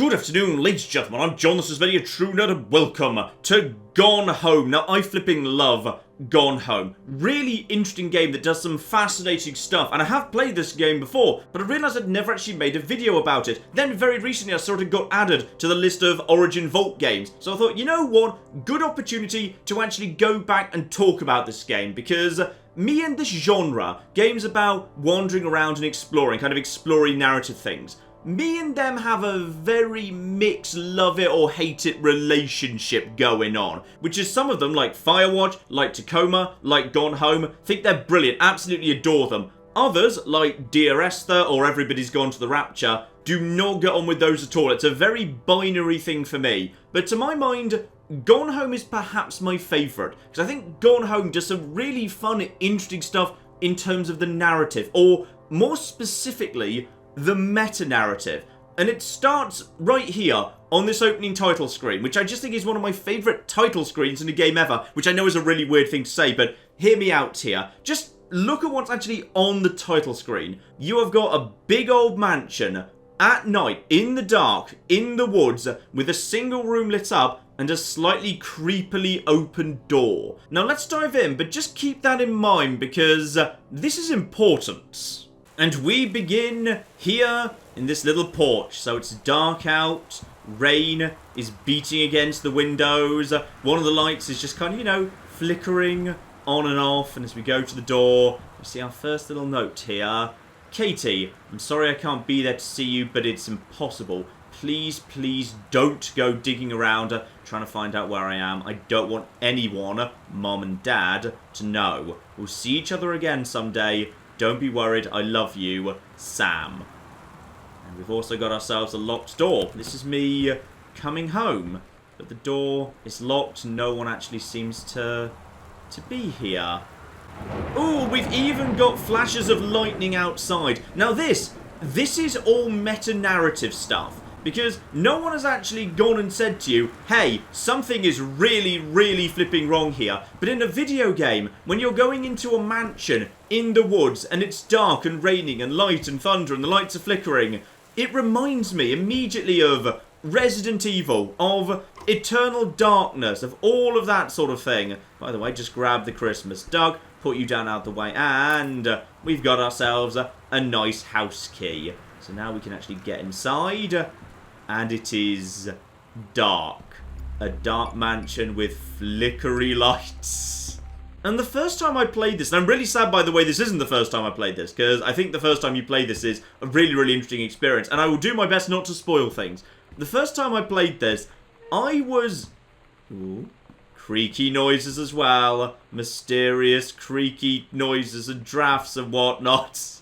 Good afternoon, ladies and gentlemen, I'm John, this is very true nerd, and welcome to Gone Home. Now, I flipping love Gone Home. Really interesting game that does some fascinating stuff, and I have played this game before, but I realised I'd never actually made a video about it. Then, very recently, I sort of got added to the list of Origin Vault games, so I thought, you know what, good opportunity to actually go back and talk about this game, because me and this genre, games about wandering around and exploring, kind of exploring narrative things, me and them have a very mixed love it or hate it relationship going on. Which is some of them, like Firewatch, like Tacoma, like Gone Home, think they're brilliant, absolutely adore them. Others, like Dear Esther or Everybody's Gone to the Rapture, do not get on with those at all. It's a very binary thing for me. But to my mind, Gone Home is perhaps my favourite, because I think Gone Home does some really fun, interesting stuff in terms of the narrative, or more specifically, the meta-narrative. And it starts right here on this opening title screen, which I just think is one of my favourite title screens in a game ever, which I know is a really weird thing to say, but hear me out here. Just look at what's actually on the title screen. You have got a big old mansion at night, in the dark, in the woods, with a single room lit up and a slightly creepily open door. Now let's dive in, but just keep that in mind because this is important. And we begin here in this little porch. So it's dark out, rain is beating against the windows. One of the lights is just kind of, you know, flickering on and off. And as we go to the door, we see our first little note here. Katie, I'm sorry I can't be there to see you, but it's impossible. Please, please don't go digging around trying to find out where I am. I don't want anyone, Mom and Dad, to know. We'll see each other again someday. Don't be worried, I love you, Sam. And we've also got ourselves a locked door. This is me coming home. But the door is locked. No one actually seems to be here. Ooh, we've even got flashes of lightning outside. Now this is all meta-narrative stuff. Because no one has actually gone and said to you, hey, something is really, really flipping wrong here. But in a video game, when you're going into a mansion in the woods and it's dark and raining and light and thunder and the lights are flickering, it reminds me immediately of Resident Evil, of Eternal Darkness, of all of that sort of thing. By the way, just grab the Christmas Doug, put you down out the way, and we've got ourselves a nice house key. So now we can actually get inside. And it is dark. A dark mansion with flickery lights. And the first time I played this, and I'm really sad by the way this isn't the first time I played this, because I think the first time you play this is a really, really interesting experience, and I will do my best not to spoil things. The first time I played this, I was... Ooh, creaky noises as well. Mysterious creaky noises and drafts and whatnot.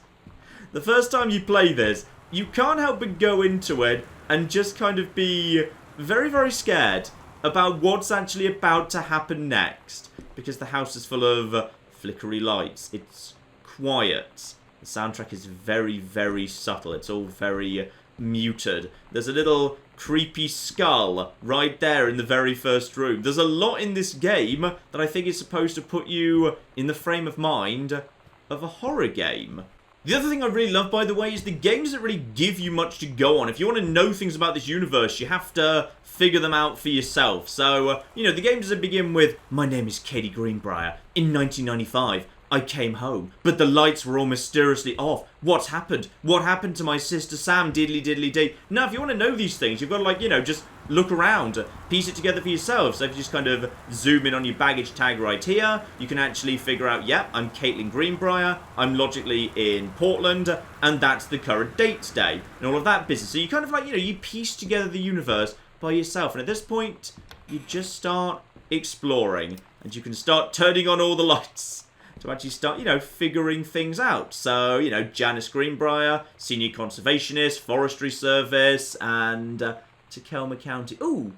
The first time you play this, you can't help but go into it and just kind of be very, very scared about what's actually about to happen next. Because the house is full of flickery lights. It's quiet. The soundtrack is very, very subtle. It's all very muted. There's a little creepy skull right there in the very first room. There's a lot in this game that I think is supposed to put you in the frame of mind of a horror game. The other thing I really love, by the way, is the game doesn't really give you much to go on. If you want to know things about this universe, you have to figure them out for yourself. So, you know, the game doesn't begin with, my name is Katie Greenbrier. In 1995, I came home, but the lights were all mysteriously off. What's happened? What happened to my sister Sam? Diddly diddly dee. Now, if you want to know these things, you've got to, like, you know, just look around, piece it together for yourself. So if you just kind of zoom in on your baggage tag right here, you can actually figure out, yep, I'm Caitlin Greenbrier, I'm logically in Portland, and that's the current date today, and all of that business. So you kind of like, you know, you piece together the universe by yourself, and at this point, you just start exploring, and you can start turning on all the lights to actually start, you know, figuring things out. So, you know, Janice Greenbrier, Senior Conservationist, Forestry Service, and Tacoma County. Ooh,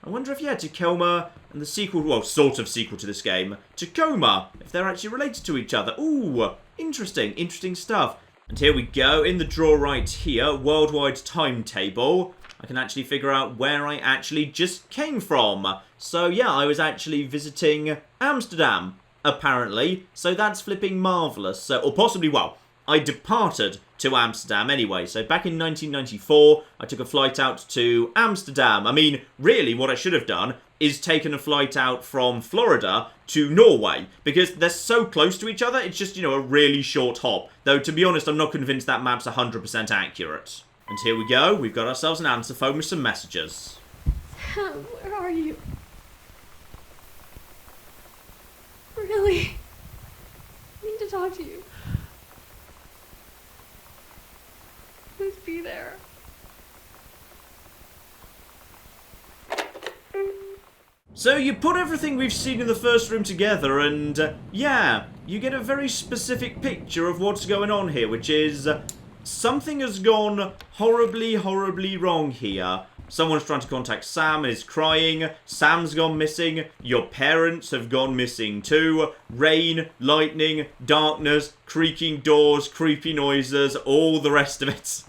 I wonder if, yeah, Tacoma and the sequel, well, sort of sequel to this game, Tacoma, if they're actually related to each other. Ooh, interesting stuff. And here we go, in the drawer right here, worldwide timetable. I can actually figure out where I actually just came from. So, yeah, I was actually visiting Amsterdam, apparently. So that's flipping marvellous. So, or possibly, well, I departed to Amsterdam anyway. So back in 1994, I took a flight out to Amsterdam. I mean, really, what I should have done is taken a flight out from Florida to Norway, because they're so close to each other, it's just, you know, a really short hop. Though, to be honest, I'm not convinced that map's 100% accurate. And here we go, we've got ourselves an answer phone with some messages. Sam, where are you? Really? I need to talk to you. Please be there. So you put everything we've seen in the first room together and, yeah, you get a very specific picture of what's going on here, which is something has gone horribly, horribly wrong here. Someone's trying to contact Sam and is crying. Sam's gone missing. Your parents have gone missing too. Rain, lightning, darkness, creaking doors, creepy noises, all the rest of it.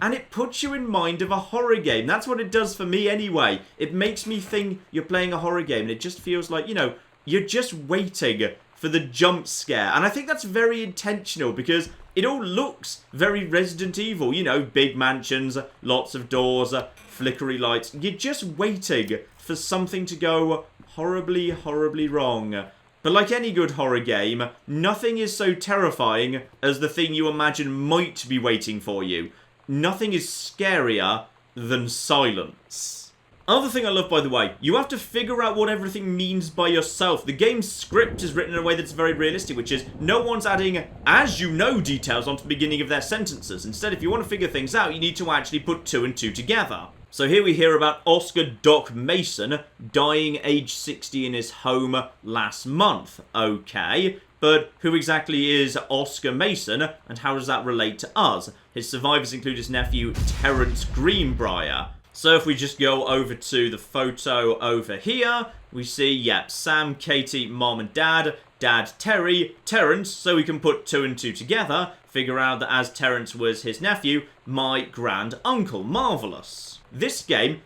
And it puts you in mind of a horror game. That's what it does for me anyway. It makes me think you're playing a horror game and it just feels like, you know, you're just waiting for the jump scare. And I think that's very intentional because it all looks very Resident Evil. You know, big mansions, lots of doors, flickery lights. You're just waiting for something to go horribly, horribly wrong. But like any good horror game, nothing is so terrifying as the thing you imagine might be waiting for you. Nothing is scarier than silence. Other thing I love, by the way, you have to figure out what everything means by yourself. The game's script is written in a way that's very realistic, which is no one's adding, as you know, details onto the beginning of their sentences. Instead, if you want to figure things out, you need to actually put two and two together. So here we hear about Oscar Doc Mason dying age 60 in his home last month. Okay, but who exactly is Oscar Mason, and how does that relate to us? His survivors include his nephew, Terence Greenbrier. So if we just go over to the photo over here, we see, yep, Sam, Katie, Mom and Dad, Dad, Terry, Terence, so we can put two and two together, figure out that as Terence was his nephew, my grand uncle. Marvellous. This game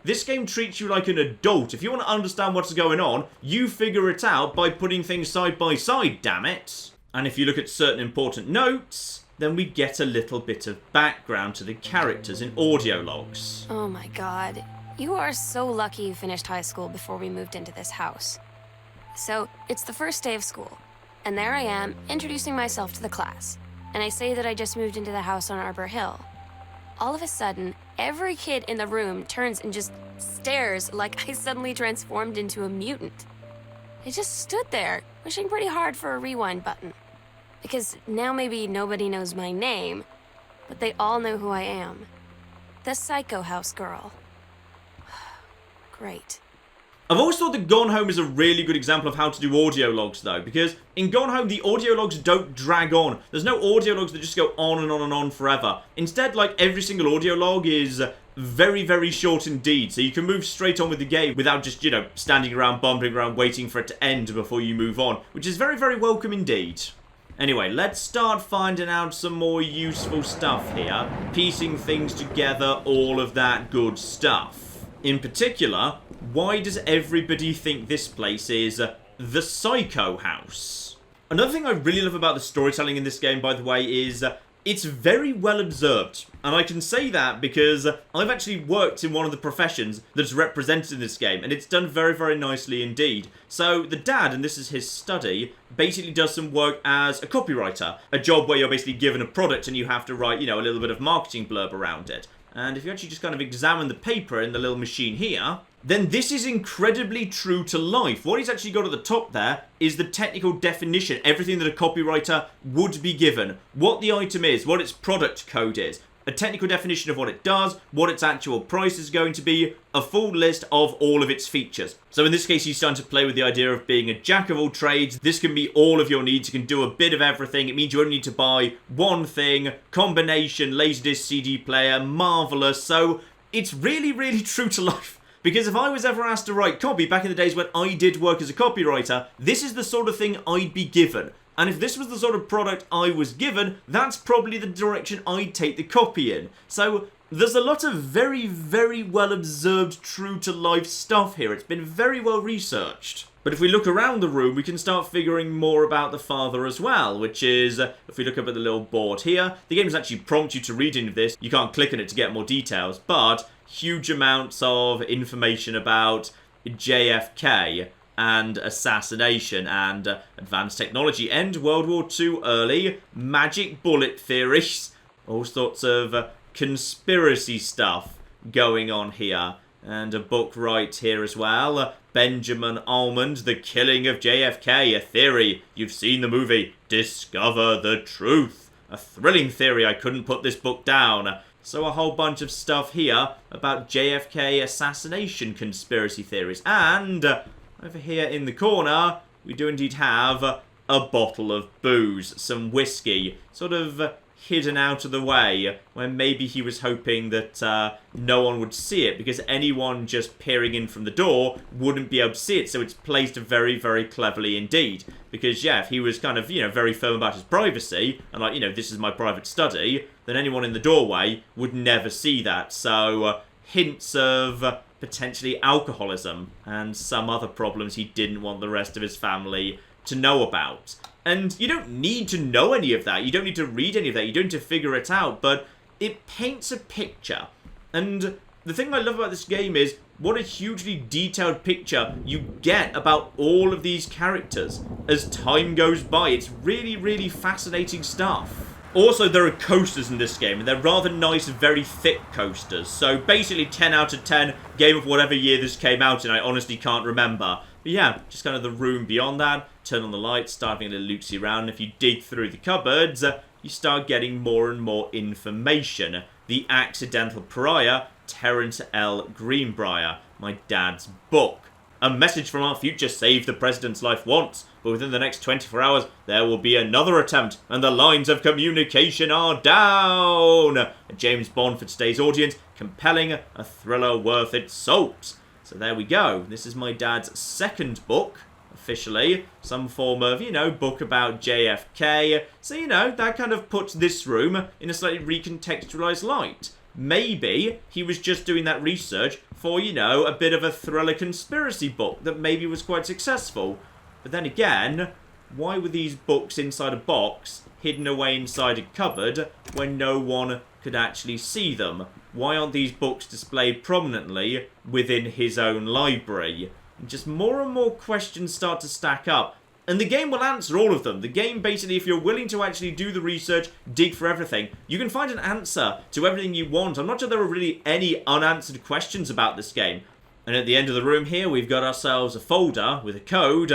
treats you like an adult. If you want to understand what's going on, you figure it out by putting things side by side, damn it. And if you look at certain important notes, then we get a little bit of background to the characters in audio logs. Oh my god. You are so lucky you finished high school before we moved into this house. So, it's the first day of school, and there I am, introducing myself to the class. And I say that I just moved into the house on Arbor Hill. All of a sudden, every kid in the room turns and just stares like I suddenly transformed into a mutant. I just stood there, wishing pretty hard for a rewind button. Because now maybe nobody knows my name, but they all know who I am. The Psycho House girl. Great. I've always thought that Gone Home is a really good example of how to do audio logs though, because in Gone Home the audio logs don't drag on. There's no audio logs that just go on and on and on forever. Instead, like, every single audio log is very, very short indeed, so you can move straight on with the game without just, you know, standing around, bumbling around, waiting for it to end before you move on, which is very, very welcome indeed. Anyway, let's start finding out some more useful stuff here, piecing things together, all of that good stuff. In particular, why does everybody think this place is the Psycho House? Another thing I really love about the storytelling in this game, by the way, is it's very well observed. And I can say that because I've actually worked in one of the professions that's represented in this game, and it's done very, very nicely indeed. So the dad, and this is his study, basically does some work as a copywriter, a job where you're basically given a product and you have to write, you know, a little bit of marketing blurb around it. And if you actually just kind of examine the paper in the little machine here, then this is incredibly true to life. What he's actually got at the top there is the technical definition, everything that a copywriter would be given, what the item is, what its product code is, a technical definition of what it does, what its actual price is going to be, a full list of all of its features. So in this case, he's starting to play with the idea of being a jack of all trades. This can be all of your needs. You can do a bit of everything. It means you only need to buy one thing, combination, laserdisc, CD player, marvelous. So it's really, really true to life. Because if I was ever asked to write copy back in the days when I did work as a copywriter, this is the sort of thing I'd be given. And if this was the sort of product I was given, that's probably the direction I'd take the copy in. So there's a lot of very, very well observed, true to life stuff here. It's been very well researched. But if we look around the room, we can start figuring more about the father as well, which is, if we look up at the little board here, the game doesn't actually prompt you to read any of this. You can't click on it to get more details, but huge amounts of information about JFK and assassination and advanced technology, end World War II early, magic bullet theories, all sorts of conspiracy stuff going on here. And a book right here as well, Benjamin Almond, The Killing of JFK, a theory. You've seen the movie, discover the truth. A thrilling theory, I couldn't put this book down. So a whole bunch of stuff here about JFK assassination conspiracy theories. And over here in the corner, we do indeed have a bottle of booze, some whiskey, sort of hidden out of the way, where maybe he was hoping that no one would see it, because anyone just peering in from the door wouldn't be able to see it, so it's placed very, very cleverly indeed. Because, yeah, if he was kind of, very firm about his privacy, and like, this is my private study, then anyone in the doorway would never see that. So, hints of potentially alcoholism and some other problems he didn't want the rest of his family to know about. And you don't need to know any of that. You don't need to read any of that. You don't need to figure it out. But it paints a picture. And the thing I love about this game is what a hugely detailed picture you get about all of these characters as time goes by. It's really, really fascinating stuff. Also, there are coasters in this game, and they're rather nice, very thick coasters. So basically 10 out of 10, game of whatever year this came out in, I honestly can't remember. But yeah, just kind of the room beyond that, turn on the lights, start having a little loosey around, and if you dig through the cupboards, you start getting more and more information. The Accidental Pariah, Terence L. Greenbrier, my dad's book. A message from our future saved the president's life once, but within the next 24 hours, there will be another attempt, and the lines of communication are down. A James Bond for today's audience, compelling, a thriller worth its salt. So there we go. This is my dad's second book, officially. Some form of, book about JFK. So, that kind of puts this room in a slightly recontextualized light. Maybe he was just doing that research for, a bit of a thriller conspiracy book that maybe was quite successful. But then again, why were these books inside a box, hidden away inside a cupboard, when no one could actually see them? Why aren't these books displayed prominently within his own library? And just more and more questions start to stack up. And the game will answer all of them. The game, basically, if you're willing to actually do the research, dig for everything, you can find an answer to everything you want. I'm not sure there are really any unanswered questions about this game. And at the end of the room here, we've got ourselves a folder with a code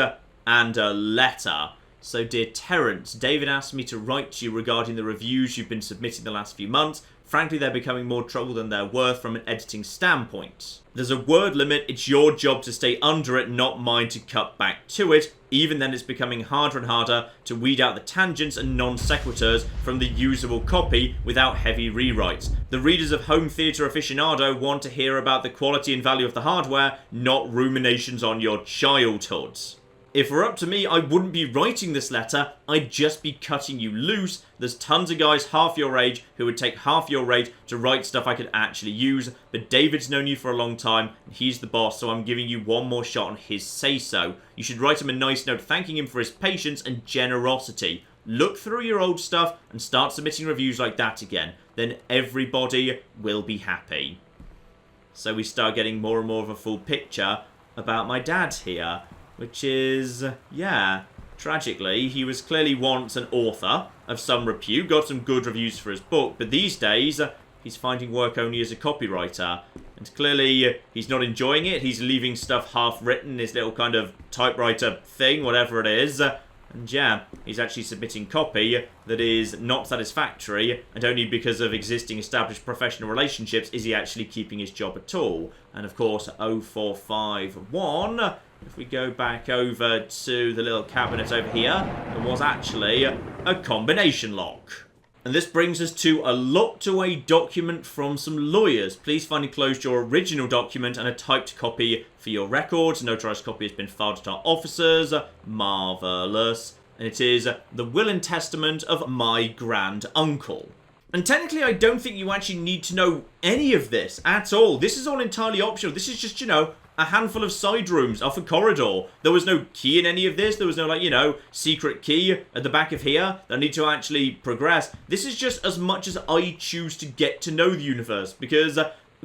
and a letter. So, dear Terence, David asked me to write to you regarding the reviews you've been submitting the last few months. Frankly, they're becoming more trouble than they're worth from an editing standpoint. There's a word limit. It's your job to stay under it, not mine to cut back to it. Even then, it's becoming harder and harder to weed out the tangents and non sequiturs from the usable copy without heavy rewrites. The readers of Home Theatre Aficionado want to hear about the quality and value of the hardware, not ruminations on your childhood. If it were up to me, I wouldn't be writing this letter, I'd just be cutting you loose. There's tons of guys half your age who would take half your rate to write stuff I could actually use, but David's known you for a long time, and he's the boss, so I'm giving you one more shot on his say-so. You should write him a nice note thanking him for his patience and generosity. Look through your old stuff and start submitting reviews like that again. Then everybody will be happy. So we start getting more and more of a full picture about my dad here. Which is, tragically, he was clearly once an author of some repute, got some good reviews for his book, but these days, he's finding work only as a copywriter. And clearly, he's not enjoying it. He's leaving stuff half-written, his little kind of typewriter thing, whatever it is. And he's actually submitting copy that is not satisfactory, and only because of existing established professional relationships is he actually keeping his job at all. And of course, 0451... if we go back over to the little cabinet over here, there was actually a combination lock. And this brings us to a locked away document from some lawyers. Please find enclosed your original document and a typed copy for your records. Notarized copy has been filed at our officers. Marvellous. And it is the will and testament of my grand uncle. And technically, I don't think you actually need to know any of this at all. This is all entirely optional. This is just, a handful of side rooms off a corridor. There was no key in any of this. There was no, like, you know, secret key at the back of here that I need to actually progress. This is just as much as I choose to get to know the universe, because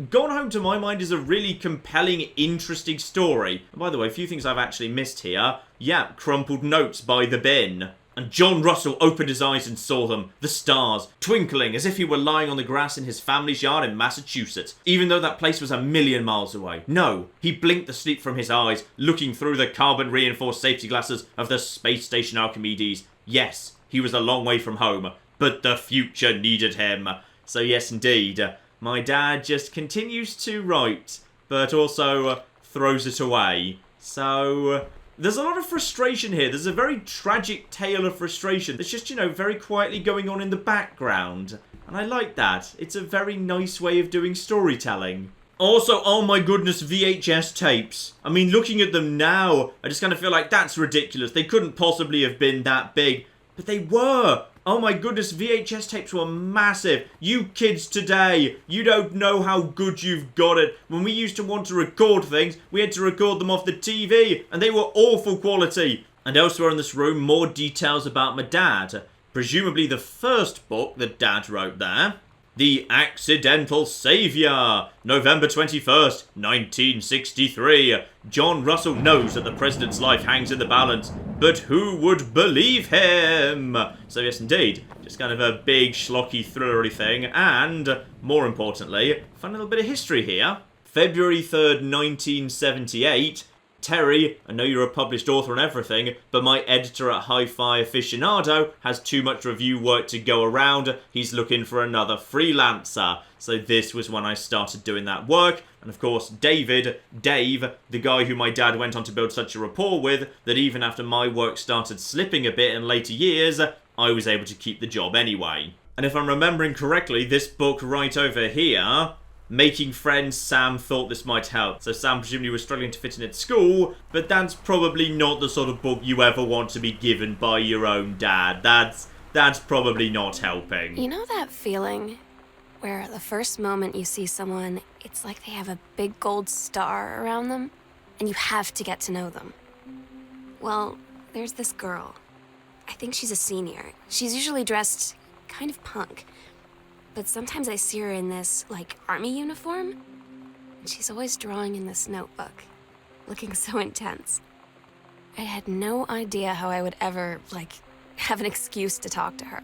Gone Home, to my mind, is a really compelling, interesting story. And by the way, a few things I've actually missed here. Yeah, crumpled notes by the bin. And John Russell opened his eyes and saw them, the stars, twinkling as if he were lying on the grass in his family's yard in Massachusetts, even though that place was a million miles away. No, he blinked the sleep from his eyes, looking through the carbon-reinforced safety glasses of the space station Archimedes. Yes, he was a long way from home, but the future needed him. So yes, indeed, my dad just continues to write, but also throws it away. So there's a lot of frustration here. There's a very tragic tale of frustration that's just, you know, very quietly going on in the background. And I like that. It's a very nice way of doing storytelling. Also, oh my goodness, VHS tapes. I mean, looking at them now, I just kind of feel like that's ridiculous. They couldn't possibly have been that big, but they were. Oh my goodness, VHS tapes were massive. You kids today, you don't know how good you've got it. When we used to want to record things, we had to record them off the TV, and they were awful quality. And elsewhere in this room, more details about my dad. Presumably the first book that Dad wrote there. The Accidental Saviour, November 21st, 1963. John Russell knows that the president's life hangs in the balance, but who would believe him? So yes, indeed, just kind of a big, schlocky, thrillery thing, and, more importantly, fun little bit of history here. February 3rd, 1978. Terry, I know you're a published author and everything, but my editor at Hi-Fi Aficionado has too much review work to go around. He's looking for another freelancer. So this was when I started doing that work. And of course, Dave, the guy who my dad went on to build such a rapport with, that even after my work started slipping a bit in later years, I was able to keep the job anyway. And if I'm remembering correctly, this book right over here, Making Friends, Sam thought this might help. So Sam presumably was struggling to fit in at school, but that's probably not the sort of book you ever want to be given by your own dad. That's probably not helping. You know that feeling where the first moment you see someone, it's like they have a big gold star around them, and you have to get to know them? Well, there's this girl. I think she's a senior. She's usually dressed kind of punk. But sometimes I see her in this, like, army uniform, and she's always drawing in this notebook, looking so intense. I had no idea how I would ever, like, have an excuse to talk to her.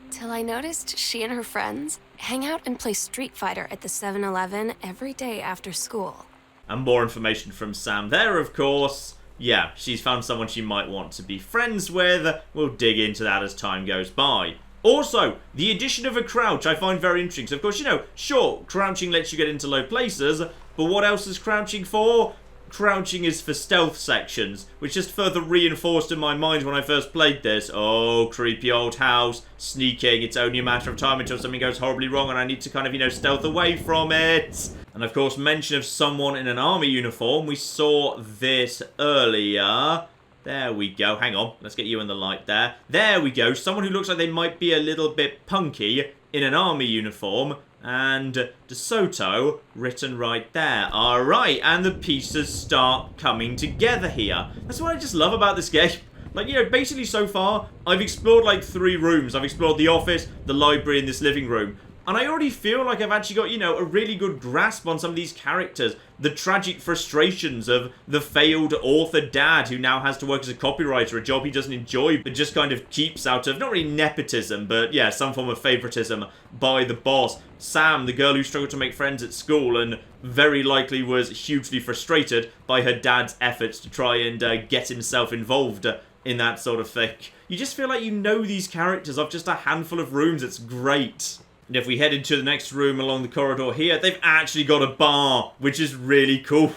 Till I noticed she and her friends hang out and play Street Fighter at the 7-Eleven every day after school. And more information from Sam there, of course. Yeah, she's found someone she might want to be friends with. We'll dig into that as time goes by. Also, the addition of a crouch I find very interesting. So, of course, you know, sure, crouching lets you get into low places, but what else is crouching for? Crouching is for stealth sections, which just further reinforced in my mind when I first played this. Oh, creepy old house, sneaking, it's only a matter of time until something goes horribly wrong and I need to kind of, you know, stealth away from it. And, of course, mention of someone in an army uniform. We saw this earlier. There we go. Hang on. Let's get you in the light there. There we go. Someone who looks like they might be a little bit punky in an army uniform. And DeSoto written right there. Alright, and the pieces start coming together here. That's what I just love about this game. Like, you know, basically so far, I've explored like 3 rooms. I've explored the office, the library, and this living room. And I already feel like I've actually got, you know, a really good grasp on some of these characters. The tragic frustrations of the failed author dad who now has to work as a copywriter, a job he doesn't enjoy, but just kind of keeps out of, not really nepotism, but yeah, some form of favoritism by the boss. Sam, the girl who struggled to make friends at school and very likely was hugely frustrated by her dad's efforts to try and get himself involved in that sort of thing. You just feel like you know these characters off just a handful of rooms. It's great. And if we head into the next room along the corridor here, they've actually got a bar, which is really cool.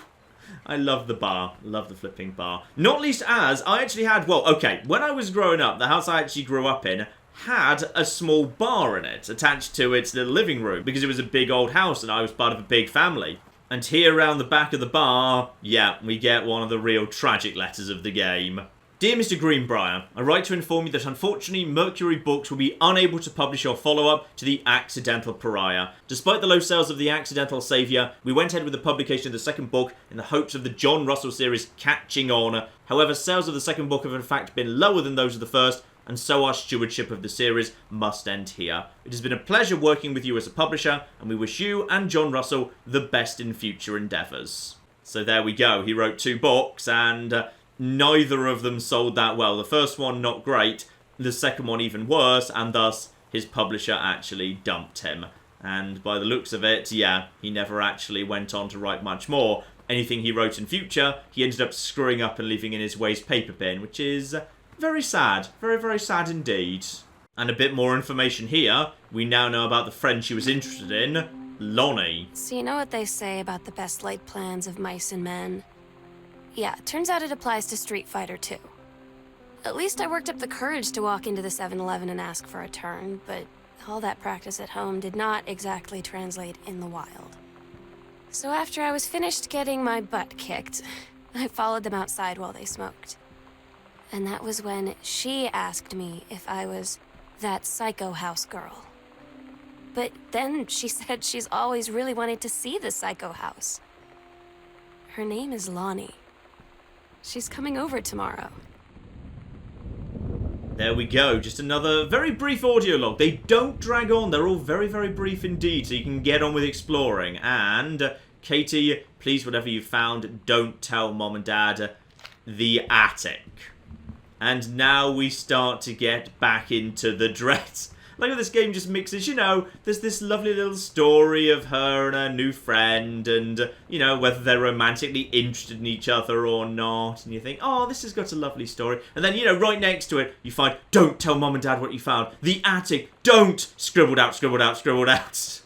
I love the bar. Love the flipping bar. Not least as I actually had, well, okay, when I was growing up, the house I actually grew up in had a small bar in it attached to its little living room because it was a big old house and I was part of a big family. And here around the back of the bar, yeah, we get one of the real tragic letters of the game. Dear Mr. Greenbrier, I write to inform you that unfortunately Mercury Books will be unable to publish your follow-up to The Accidental Pariah. Despite the low sales of The Accidental Saviour, we went ahead with the publication of the second book in the hopes of the John Russell series catching on. However, sales of the second book have in fact been lower than those of the first, and so our stewardship of the series must end here. It has been a pleasure working with you as a publisher, and we wish you and John Russell the best in future endeavours. So there we go. He wrote 2 books, and neither of them sold that well. The first one, not great. The second one, even worse, and thus his publisher actually dumped him. And by the looks of it, yeah, he never actually went on to write much more. Anything he wrote in future, he ended up screwing up and leaving in his waste paper bin, which is very sad. Very, very sad indeed. And a bit more information here. We now know about the friend she was interested in, Lonnie. So you know what they say about the best laid plans of mice and men? Yeah, turns out it applies to Street Fighter too. At least I worked up the courage to walk into the 7-Eleven and ask for a turn, but all that practice at home did not exactly translate in the wild. So after I was finished getting my butt kicked, I followed them outside while they smoked. And that was when she asked me if I was that psycho house girl. But then she said she's always really wanted to see the psycho house. Her name is Lonnie. She's coming over tomorrow. There we go. Just another very brief audio log. They don't drag on. They're all very, very brief indeed, so you can get on with exploring. And, Katie, please, whatever you found, don't tell Mom and Dad. The attic. And now we start to get back into the dread. Like how this game just mixes, you know, there's this lovely little story of her and her new friend and, you know, whether they're romantically interested in each other or not. And you think, oh, this has got a lovely story. And then, you know, right next to it, you find, don't tell Mom and Dad what you found. The attic, don't! Scribbled out, scribbled out, scribbled out.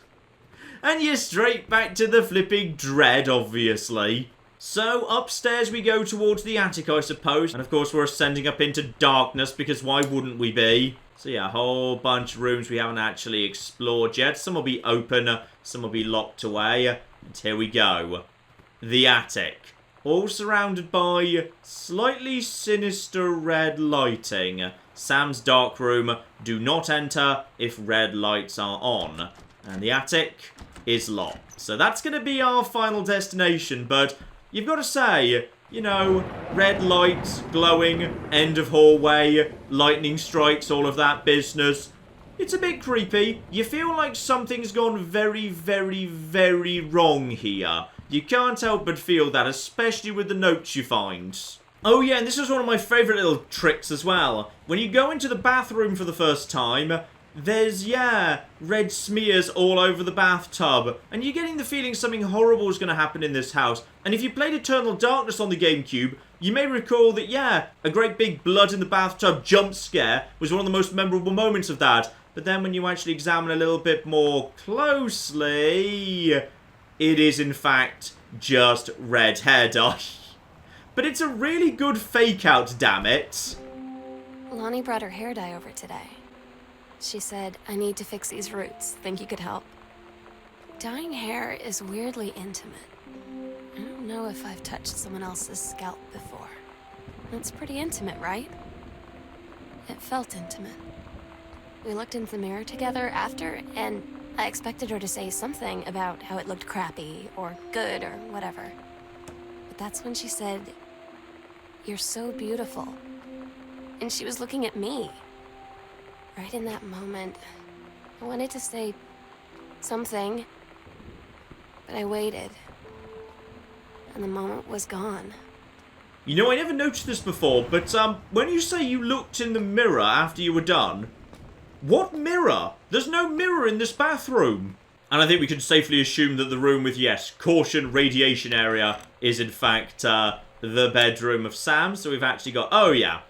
And you're straight back to the flipping dread, obviously. So, upstairs we go towards the attic, I suppose. And of course, we're ascending up into darkness, because why wouldn't we be? So yeah, a whole bunch of rooms we haven't actually explored yet. Some will be open, some will be locked away. And here we go. The attic. All surrounded by slightly sinister red lighting. Sam's dark room. Do not enter if red lights are on. And the attic is locked. So that's going to be our final destination, but you've got to say, you know, red lights, glowing, end of hallway, lightning strikes, all of that business. It's a bit creepy. You feel like something's gone very, very, very wrong here. You can't help but feel that, especially with the notes you find. Oh yeah, and this is one of my favourite little tricks as well. When you go into the bathroom for the first time, there's, yeah, red smears all over the bathtub. And you're getting the feeling something horrible is going to happen in this house. And if you played Eternal Darkness on the GameCube, you may recall that, yeah, a great big blood in the bathtub jump scare was one of the most memorable moments of that. But then when you actually examine a little bit more closely, it is in fact just red hair dye. But it's a really good fake out, damn it. Lonnie brought her hair dye over today. She said, I need to fix these roots. Think you could help? Dyeing hair is weirdly intimate. I don't know if I've touched someone else's scalp before. It's pretty intimate, right? It felt intimate. We looked into the mirror together after, and I expected her to say something about how it looked crappy, or good, or whatever. But that's when she said, you're so beautiful. And she was looking at me. Right in that moment, I wanted to say something, but I waited, and the moment was gone. You know, I never noticed this before, but when you say you looked in the mirror after you were done, what mirror? There's no mirror in this bathroom. And I think we can safely assume that the room with, yes, caution radiation area is in fact the bedroom of Sam, so we've actually got, oh yeah.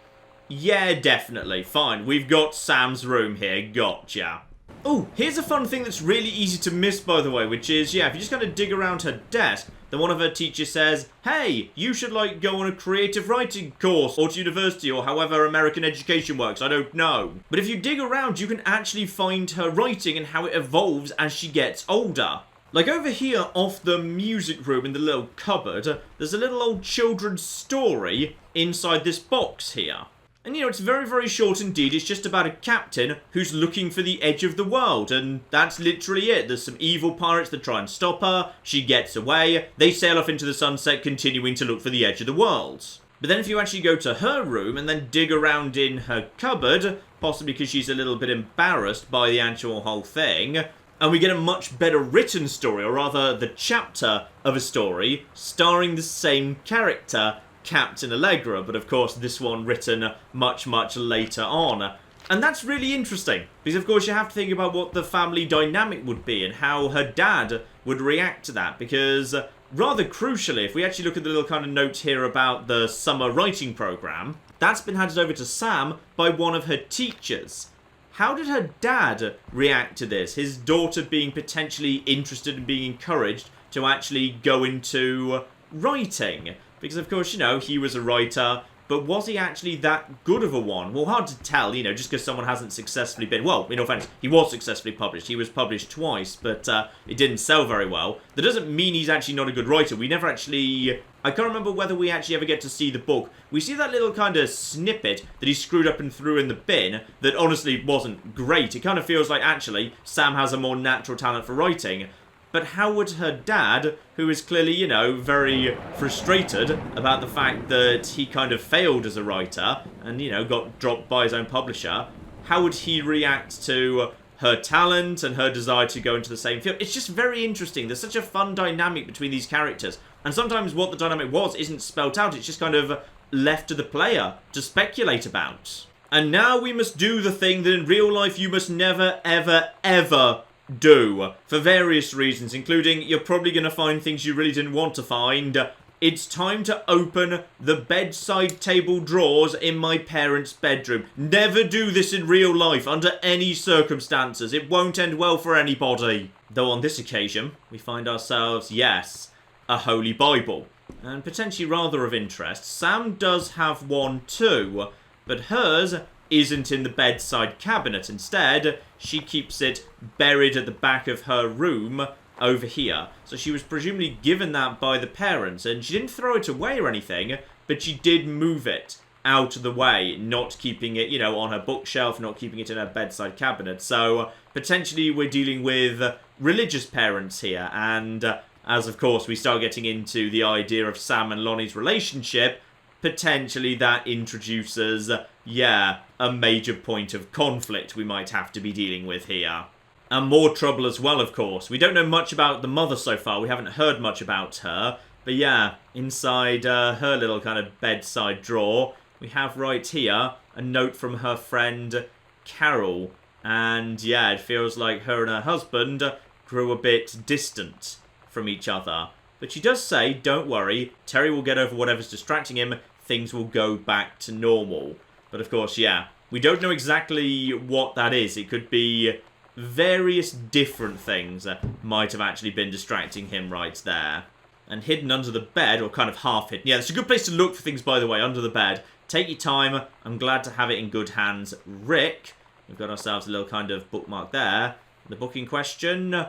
Yeah, definitely. Fine. We've got Sam's room here. Gotcha. Oh, here's a fun thing that's really easy to miss, by the way, which is, yeah, if you just kind of dig around her desk, then one of her teachers says, hey, you should, like, go on a creative writing course, or to university, or however American education works, I don't know. But if you dig around, you can actually find her writing and how it evolves as she gets older. Like over here off the music room in the little cupboard, there's a little old children's story inside this box here. And you know, it's very, very short indeed. It's just about a captain who's looking for the edge of the world. And that's literally it. There's some evil pirates that try and stop her. She gets away. They sail off into the sunset, continuing to look for the edge of the world. But then if you actually go to her room and then dig around in her cupboard, possibly because she's a little bit embarrassed by the actual whole thing, and we get a much better written story, or rather the chapter of a story, starring the same character, Captain Allegra, but of course this one written much, much later on. And that's really interesting, because of course you have to think about what the family dynamic would be and how her dad would react to that, because rather crucially, if we actually look at the little kind of note here about the summer writing program, that's been handed over to Sam by one of her teachers. How did her dad react to this? His daughter being potentially interested and being encouraged to actually go into writing. Because, of course, you know, he was a writer, but was he actually that good of a one? Well, hard to tell, you know, just because someone hasn't successfully been... Well, in all fairness, he was successfully published. He was published twice, but it didn't sell very well. That doesn't mean he's actually not a good writer. We never actually... I can't remember whether we actually ever get to see the book. We see that little kind of snippet that he screwed up and threw in the bin that honestly wasn't great. It kind of feels like, actually, Sam has a more natural talent for writing. But how would her dad, who is clearly, you know, very frustrated about the fact that he kind of failed as a writer and, you know, got dropped by his own publisher, how would he react to her talent and her desire to go into the same field? It's just very interesting. There's such a fun dynamic between these characters. And sometimes what the dynamic was isn't spelt out. It's just kind of left to the player to speculate about. And now we must do the thing that in real life you must never, ever, ever do. For various reasons, including you're probably going to find things you really didn't want to find. It's time to open the bedside table drawers in my parents' bedroom. Never do this in real life, under any circumstances. It won't end well for anybody. Though on this occasion, we find ourselves, yes, a Holy Bible. And potentially rather of interest, Sam does have one too, but hers isn't in the bedside cabinet. Instead, she keeps it buried at the back of her room over here. So she was presumably given that by the parents, and she didn't throw it away or anything, but she did move it out of the way, not keeping it, you know, on her bookshelf, not keeping it in her bedside cabinet. So potentially we're dealing with religious parents here, and as of course we start getting into the idea of Sam and Lonnie's relationship, potentially that introduces, yeah, a major point of conflict we might have to be dealing with here. And more trouble as well, of course. We don't know much about the mother so far. We haven't heard much about her. But yeah, inside her little kind of bedside drawer, we have right here a note from her friend Carol. And yeah, it feels like her and her husband grew a bit distant from each other. But she does say, don't worry, Terry will get over whatever's distracting him. Things will go back to normal. But of course, yeah, we don't know exactly what that is. It could be various different things that might have actually been distracting him right there. And hidden under the bed, or kind of half hidden. Yeah, it's a good place to look for things, by the way, under the bed. Take your time. I'm glad to have it in good hands. Rick, we've got ourselves a little kind of bookmark there. The book in question,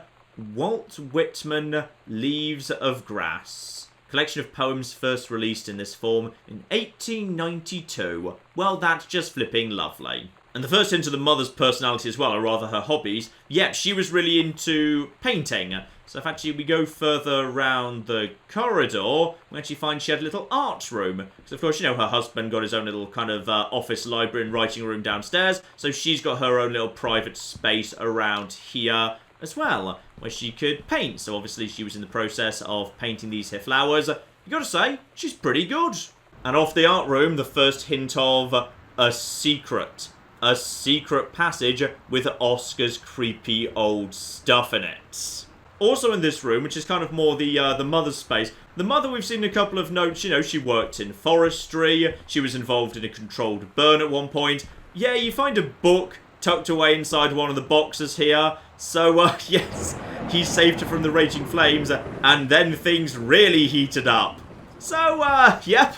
Walt Whitman, Leaves of Grass. Collection of poems first released in this form in 1892. Well, that's just flipping lovely. And the first hint of the mother's personality as well, or rather her hobbies. Yep, she was really into painting. So if actually we go further around the corridor, we actually find she had a little art room. Because of course, you know, her husband got his own little kind of office, library and writing room downstairs. So she's got her own little private space around here as well, where she could paint. So obviously she was in the process of painting these here flowers. You gotta say, she's pretty good. And off the art room, the first hint of a secret. A secret passage with Oscar's creepy old stuff in it. Also in this room, which is kind of more the mother's space, the mother, we've seen a couple of notes, you know, she worked in forestry, she was involved in a controlled burn at one point. Yeah, you find a book tucked away inside one of the boxes here. So, yes, he saved her from the raging flames, and then things really heated up. So, yep.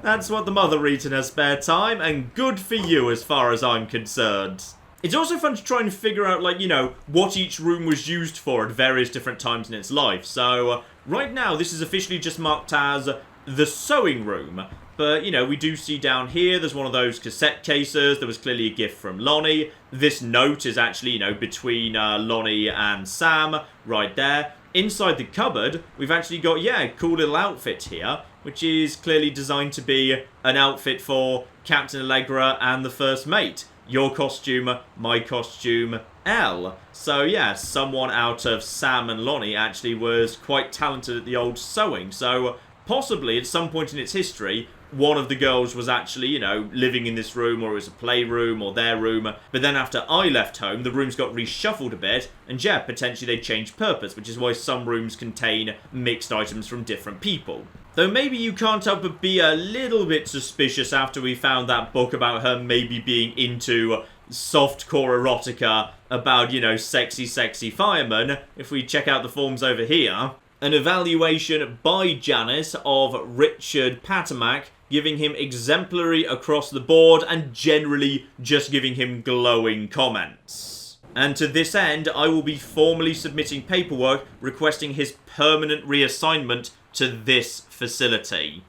That's what the mother reads in her spare time, and good for you as far as I'm concerned. It's also fun to try and figure out, like, you know, what each room was used for at various different times in its life. So, right now, this is officially just marked as the sewing room. But, you know, we do see down here, there's one of those cassette cases. There was clearly a gift from Lonnie. This note is actually, you know, between Lonnie and Sam right there. Inside the cupboard, we've actually got, yeah, a cool little outfit here, which is clearly designed to be an outfit for Captain Allegra and the First Mate. Your costume, my costume, L. So, yeah, someone out of Sam and Lonnie actually was quite talented at the old sewing. So, possibly, at some point in its history, one of the girls was actually, you know, living in this room, or it was a playroom, or their room. But then after I left home, the rooms got reshuffled a bit, and yeah, potentially they changed purpose, which is why some rooms contain mixed items from different people. Though maybe you can't help but be a little bit suspicious after we found that book about her maybe being into softcore erotica about, you know, sexy firemen. If we check out the forms over here. An evaluation by Janice of Richard Patamack, giving him exemplary across the board and generally just giving him glowing comments. And to this end, I will be formally submitting paperwork requesting his permanent reassignment to this facility.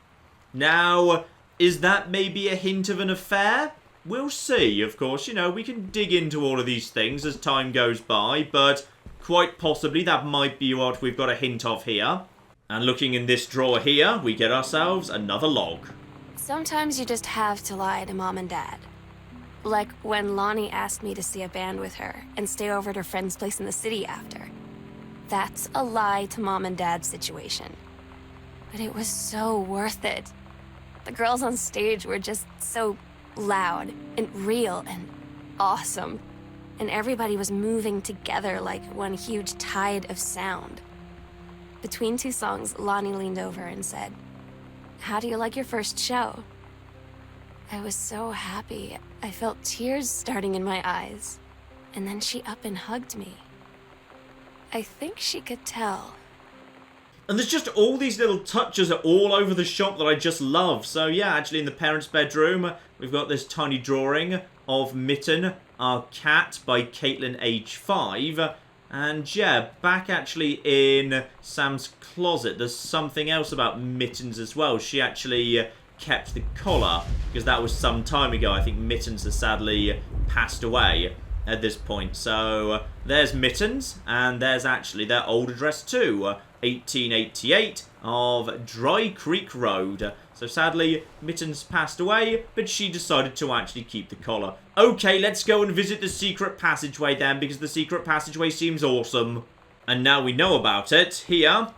Now, is that maybe a hint of an affair? We'll see, of course. You know, we can dig into all of these things as time goes by, but quite possibly that might be what we've got a hint of here. And looking in this drawer here, we get ourselves another log. Sometimes you just have to lie to Mom and Dad. Like when Lonnie asked me to see a band with her and stay over at her friend's place in the city after. That's a lie to Mom and Dad's situation. But it was so worth it. The girls on stage were just so loud and real and awesome. And everybody was moving together like one huge tide of sound. Between two songs, Lonnie leaned over and said, "How do you like your first show?" I was so happy. I felt tears starting in my eyes. And then she up and hugged me. I think she could tell. And there's just all these little touches all over the shop that I just love. So yeah, actually in the parents' bedroom, we've got this tiny drawing of Mitten, our cat, by Caitlin, age 5. And yeah, back actually in Sam's closet, there's something else about Mittens as well. She actually kept the collar, because that was some time ago. I think Mittens has sadly passed away at this point. So there's Mittens, and there's actually their old address too. 1888 of Dry Creek Road. So sadly, Mittens passed away, but she decided to actually keep the collar. Okay, let's go and visit the Secret Passageway then, because the Secret Passageway seems awesome. And now we know about it, here,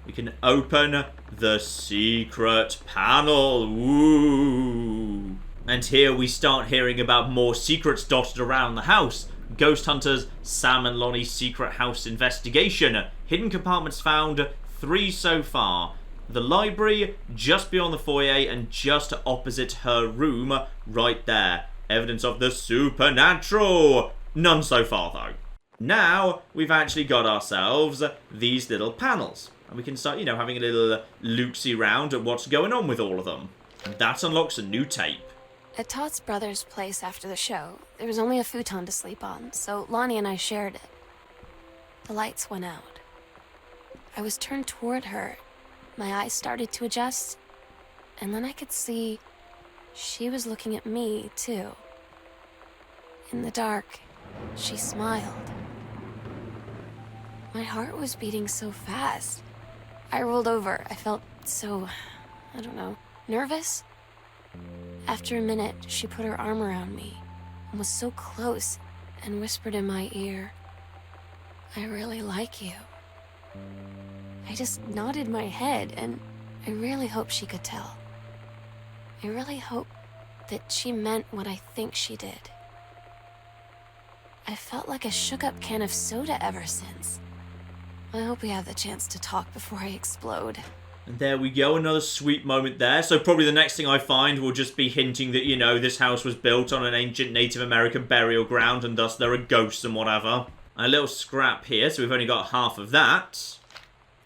we can open the secret panel. Ooh. And here we start hearing about more secrets dotted around the house. Ghost Hunters, Sam and Lonnie's secret house investigation. Hidden compartments found, 3 so far. The library, just beyond the foyer and just opposite her room, right there. Evidence of the supernatural. None so far, though. Now, we've actually got ourselves these little panels. And we can start, you know, having a little look-see round at what's going on with all of them. And that unlocks a new tape. At Todd's brother's place after the show, there was only a futon to sleep on, so Lonnie and I shared it. The lights went out. I was turned toward her. My eyes started to adjust, and then I could see she was looking at me, too. In the dark, she smiled. My heart was beating so fast. I rolled over. I felt so, I don't know, nervous? After a minute, she put her arm around me and was so close and whispered in my ear, "I really like you." I just nodded my head, and I really hope she could tell. I really hope that she meant what I think she did. I felt like a shook-up can of soda ever since. I hope we have the chance to talk before I explode. And there we go, another sweet moment there. So probably the next thing I find will just be hinting that, you know, this house was built on an ancient Native American burial ground, and thus there are ghosts and whatever. A little scrap here, so we've only got half of that.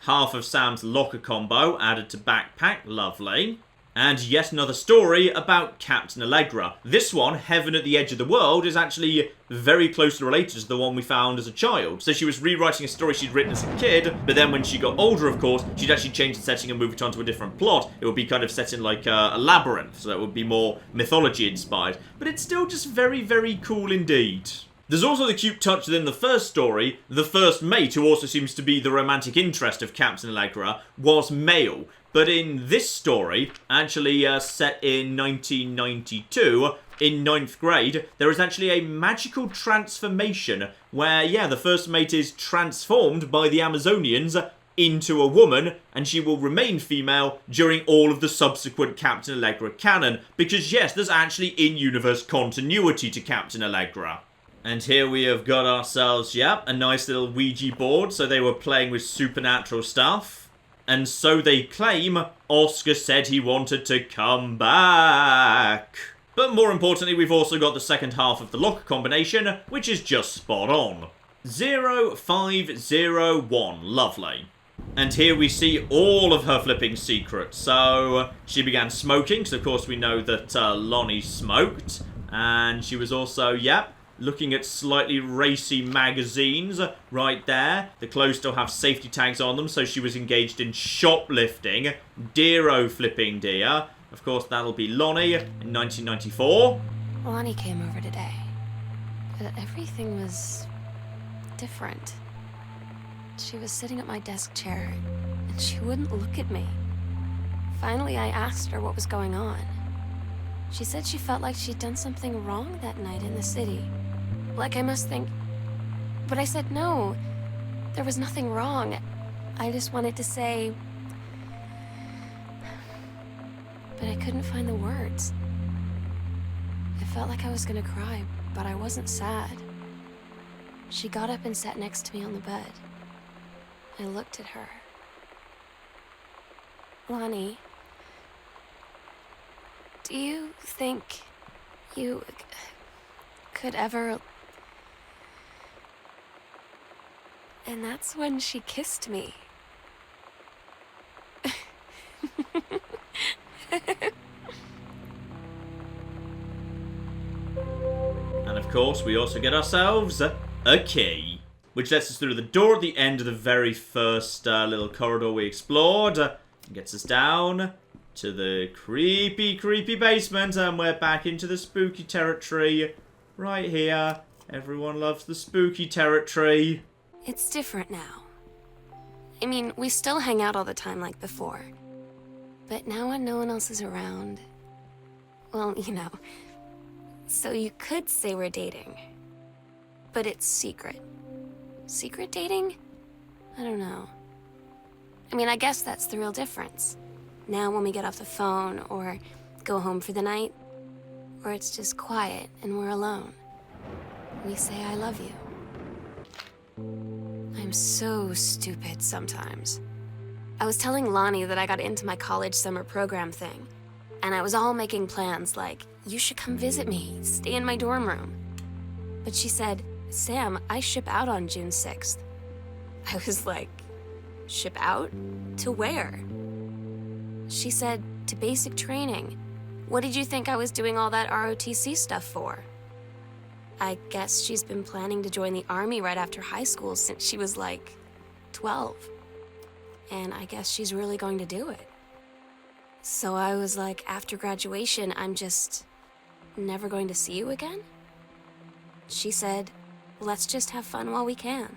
Half of Sam's locker combo added to backpack, lovely. And yet another story about Captain Allegra. This one, Heaven at the Edge of the World, is actually very closely related to the one we found as a child. So she was rewriting a story she'd written as a kid, but then when she got older, of course, she'd actually change the setting and move it on to a different plot. It would be kind of set in like a labyrinth, so it would be more mythology inspired. But it's still just very, very cool indeed. There's also the cute touch that in the first story, the first mate, who also seems to be the romantic interest of Captain Allegra, was male. But in this story, actually set in 1992, in 9th grade, there is actually a magical transformation where, yeah, the first mate is transformed by the Amazonians into a woman, and she will remain female during all of the subsequent Captain Allegra canon. Because, yes, there's actually in-universe continuity to Captain Allegra. And here we have got ourselves, yeah, a nice little Ouija board, so they were playing with supernatural stuff. And so they claim Oscar said he wanted to come back. But more importantly, we've also got the second half of the lock combination, which is just spot on. 0501, lovely. And here we see all of her flipping secrets. So she began smoking, because of course we know that Lonnie smoked. And she was also, yep, looking at slightly racy magazines right there. The clothes still have safety tags on them, so she was engaged in shoplifting. Dear-o flipping dear. Of course, that'll be Lonnie in 1994. Lonnie came over today, but everything was different. She was sitting at my desk chair, and she wouldn't look at me. Finally, I asked her what was going on. She said she felt like she'd done something wrong that night in the city. Like I must think... But I said no. There was nothing wrong. I just wanted to say... But I couldn't find the words. I felt like I was gonna cry, but I wasn't sad. She got up and sat next to me on the bed. I looked at her. Lonnie, do you think you could ever... And that's when she kissed me. And of course, we also get ourselves a key, which lets us through the door at the end of the very first little corridor we explored. And gets us down to the creepy, creepy basement, and we're back into the spooky territory right here. Everyone loves the spooky territory. It's different now. I mean, we still hang out all the time like before. But now when no one else is around... Well, you know. So you could say we're dating. But it's secret. Secret dating? I don't know. I mean, I guess that's the real difference. Now when we get off the phone, or go home for the night, or it's just quiet and we're alone, we say I love you. I'm so stupid sometimes. I was telling Lonnie that I got into my college summer program thing, and I was all making plans like, you should come visit me, stay in my dorm room. But she said, Sam, I ship out on June 6th. I was like, ship out? To where? She said, to basic training. What did you think I was doing all that ROTC stuff for? I guess she's been planning to join the army right after high school since she was like 12. And I guess she's really going to do it. So I was like, after graduation, I'm just never going to see you again? She said, let's just have fun while we can.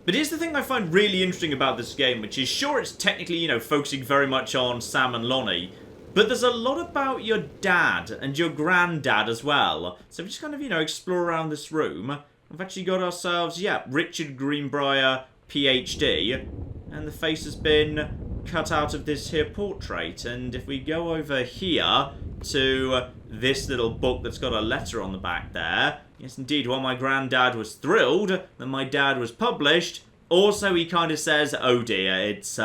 But here's the thing I find really interesting about this game, which is, sure, it's technically, you know, focusing very much on Sam and Lonnie, but there's a lot about your dad and your granddad as well. So we just kind of, you know, explore around this room. We've actually got ourselves, yeah, Richard Greenbrier, PhD, and the face has been cut out of this here portrait. And if we go over here to this little book that's got a letter on the back there, yes, indeed, while my granddad was thrilled that my dad was published, also he kind of says, oh dear, it's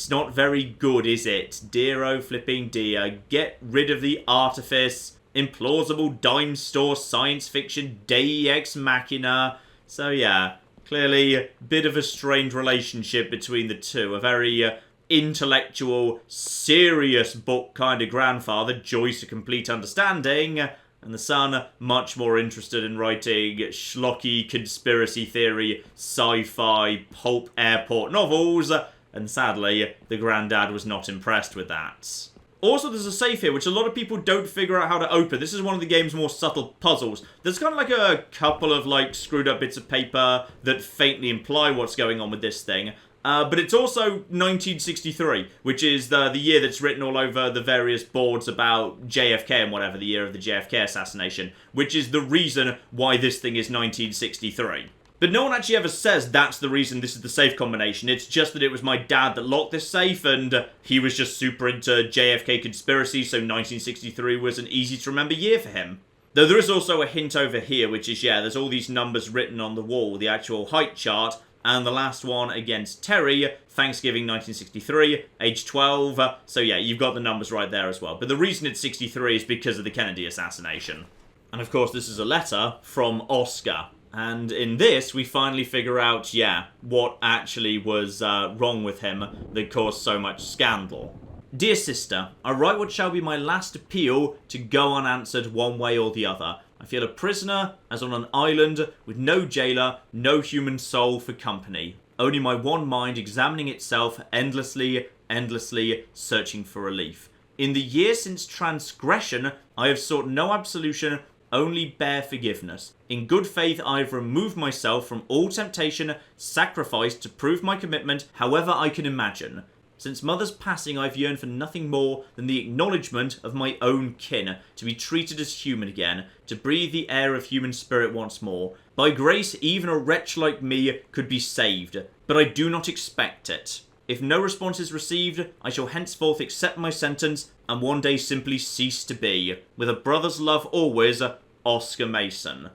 not very good, is it? Dear-o flipping dear, get rid of the artifice, implausible dime store science fiction Deus Ex Machina. So yeah, clearly a bit of a strained relationship between the two, a very intellectual, serious book kind of grandfather, Joyce A Complete Understanding, and the son much more interested in writing schlocky conspiracy theory, sci-fi, pulp airport novels, and sadly, the granddad was not impressed with that. Also, there's a safe here, which a lot of people don't figure out how to open. This is one of the game's more subtle puzzles. There's kind of like a couple of, like, screwed up bits of paper that faintly imply what's going on with this thing. But it's also 1963, which is the year that's written all over the various boards about JFK and whatever, the year of the JFK assassination, which is the reason why this thing is 1963. But no one actually ever says that's the reason this is the safe combination. It's just that it was my dad that locked this safe, and he was just super into JFK conspiracy, so 1963 was an easy-to-remember year for him. Though there is also a hint over here, which is, yeah, there's all these numbers written on the wall, the actual height chart, and the last one against Terry, Thanksgiving 1963, age 12. So yeah, you've got the numbers right there as well. But the reason it's 63 is because of the Kennedy assassination. And of course, this is a letter from Oscar. And in this, we finally figure out, yeah, what actually was wrong with him that caused so much scandal. Dear sister, I write what shall be my last appeal to go unanswered one way or the other. I feel a prisoner, as on an island, with no jailer, no human soul for company. Only my one mind examining itself endlessly, endlessly, searching for relief. In the year since transgression, I have sought no absolution, only bare forgiveness. In good faith, I have removed myself from all temptation, sacrificed to prove my commitment, however I can imagine. Since mother's passing, I've yearned for nothing more than the acknowledgement of my own kin, to be treated as human again, to breathe the air of human spirit once more. By grace, even a wretch like me could be saved, but I do not expect it. If no response is received, I shall henceforth accept my sentence and one day simply cease to be. With a brother's love always, Oscar Mason.